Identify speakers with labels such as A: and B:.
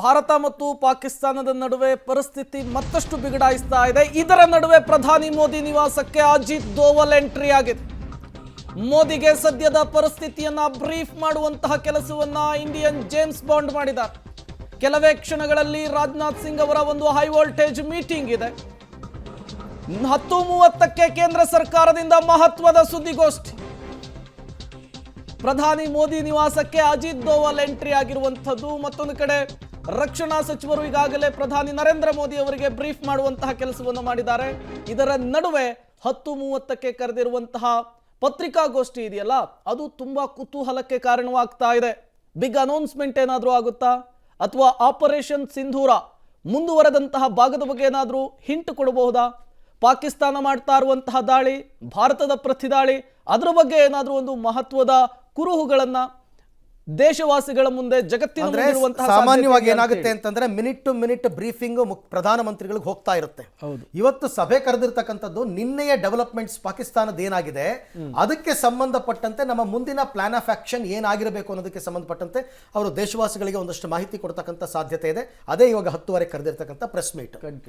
A: ಭಾರತ ಮತ್ತು ಪಾಕಿಸ್ತಾನದ ನಡುವೆ ಪರಿಸ್ಥಿತಿ ಮತ್ತಷ್ಟು ಬಿಗಡಾಯಿಸ್ತಾ ಇದೆ. ಇದರ ನಡುವೆ ಪ್ರಧಾನಿ ಮೋದಿ ನಿವಾಸಕ್ಕೆ ಅಜಿತ್ ದೋವಲ್ ಎಂಟ್ರಿ ಆಗಿದೆ. ಮೋದಿಗೆ ಸದ್ಯದ ಪರಿಸ್ಥಿತಿಯನ್ನ ಬ್ರೀಫ್ ಮಾಡುವಂತಹ ಕೆಲಸವನ್ನ ಇಂಡಿಯನ್ ಜೇಮ್ಸ್ ಬಾಂಡ್ ಮಾಡಿದ್ದಾರೆ. ಕೆಲವೇ ಕ್ಷಣಗಳಲ್ಲಿ ರಾಜನಾಥ್ ಸಿಂಗ್ ಅವರ ಒಂದು ಹೈ ವೋಲ್ಟೇಜ್ ಮೀಟಿಂಗ್ ಇದೆ. 10:30ಕ್ಕೆ ಕೇಂದ್ರ ಸರ್ಕಾರದಿಂದ ಮಹತ್ವದ ಸುದ್ದಿಗೋಷ್ಠಿ. ಪ್ರಧಾನಿ ಮೋದಿ ನಿವಾಸಕ್ಕೆ ಅಜಿತ್ ದೋವಲ್ ಎಂಟ್ರಿ ಆಗಿರುವಂಥದ್ದು. ಮತ್ತೊಂದು ಕಡೆ ರಕ್ಷಣಾ ಸಚಿವರು ಈಗಾಗಲೇ ಪ್ರಧಾನಿ ನರೇಂದ್ರ ಮೋದಿ ಅವರಿಗೆ ಬ್ರೀಫ್ ಮಾಡುವಂತಹ ಕೆಲಸವನ್ನು ಮಾಡಿದ್ದಾರೆ. ಇದರ ನಡುವೆ 10:30ಕ್ಕೆ ಕರೆದಿರುವಂತಹ ಪತ್ರಿಕಾಗೋಷ್ಠಿ ಇದೆಯಲ್ಲ, ಅದು ತುಂಬಾ ಕುತೂಹಲಕ್ಕೆ ಕಾರಣವಾಗ್ತಾ ಇದೆ. ಬಿಗ್ ಅನೌನ್ಸ್ಮೆಂಟ್ ಏನಾದರೂ ಆಗುತ್ತಾ, ಅಥವಾ ಆಪರೇಷನ್ ಸಿಂಧೂರ ಮುಂದುವರೆದಂತಹ ಭಾಗದ ಬಗ್ಗೆ ಏನಾದರೂ ಹಿಂಟ್ ಕೊಡಬಹುದಾ? ಪಾಕಿಸ್ತಾನ ಮಾಡ್ತಾ ಇರುವಂತಹ ದಾಳಿ, ಭಾರತದ ಪ್ರತಿದಾಳಿ, ಅದರ ಬಗ್ಗೆ ಏನಾದರೂ ಒಂದು ಮಹತ್ವದ ಕುರುಹುಗಳನ್ನ ದೇಶವಾಸಿಗಳ ಮುಂದೆ ಜಗತ್ತಿನ ಮುಂದೆ ಇರುವಂತಹ
B: ಸಾಮಾನ್ಯವಾಗಿ ಏನಾಗುತ್ತೆ ಅಂತಂದ್ರೆ ಮಿನಿಟ್ ಟು ಮಿನಿಟ್ ಬ್ರೀಫಿಂಗ್ ಪ್ರಧಾನಮಂತ್ರಿಗಳಿಗೆ ಹೋಗ್ತಾ ಇರುತ್ತೆ. ಇವತ್ತು ಸಭೆ ಕರೆದಿರ್ತಕ್ಕಂಥದ್ದು ನಿನ್ನೆಯ ಡೆವಲಪ್ಮೆಂಟ್ಸ್ ಪಾಕಿಸ್ತಾನದ ಏನಾಗಿದೆ ಅದಕ್ಕೆ ಸಂಬಂಧಪಟ್ಟಂತೆ ನಮ್ಮ ಮುಂದಿನ ಪ್ಲಾನ್ ಆಫ್ ಆಕ್ಷನ್ ಏನಾಗಿರಬೇಕು ಅನ್ನೋದಕ್ಕೆ ಸಂಬಂಧಪಟ್ಟಂತೆ ಅವರು ದೇಶವಾಸಿಗಳಿಗೆ ಒಂದಷ್ಟು ಮಾಹಿತಿ ಕೊಡ್ತಕ್ಕಂಥ ಸಾಧ್ಯತೆ ಇದೆ. ಅದೇ ಇವಾಗ 10:30 ಕರೆದಿರ್ತಕ್ಕಂಥ ಪ್ರೆಸ್ ಮೀಟ್.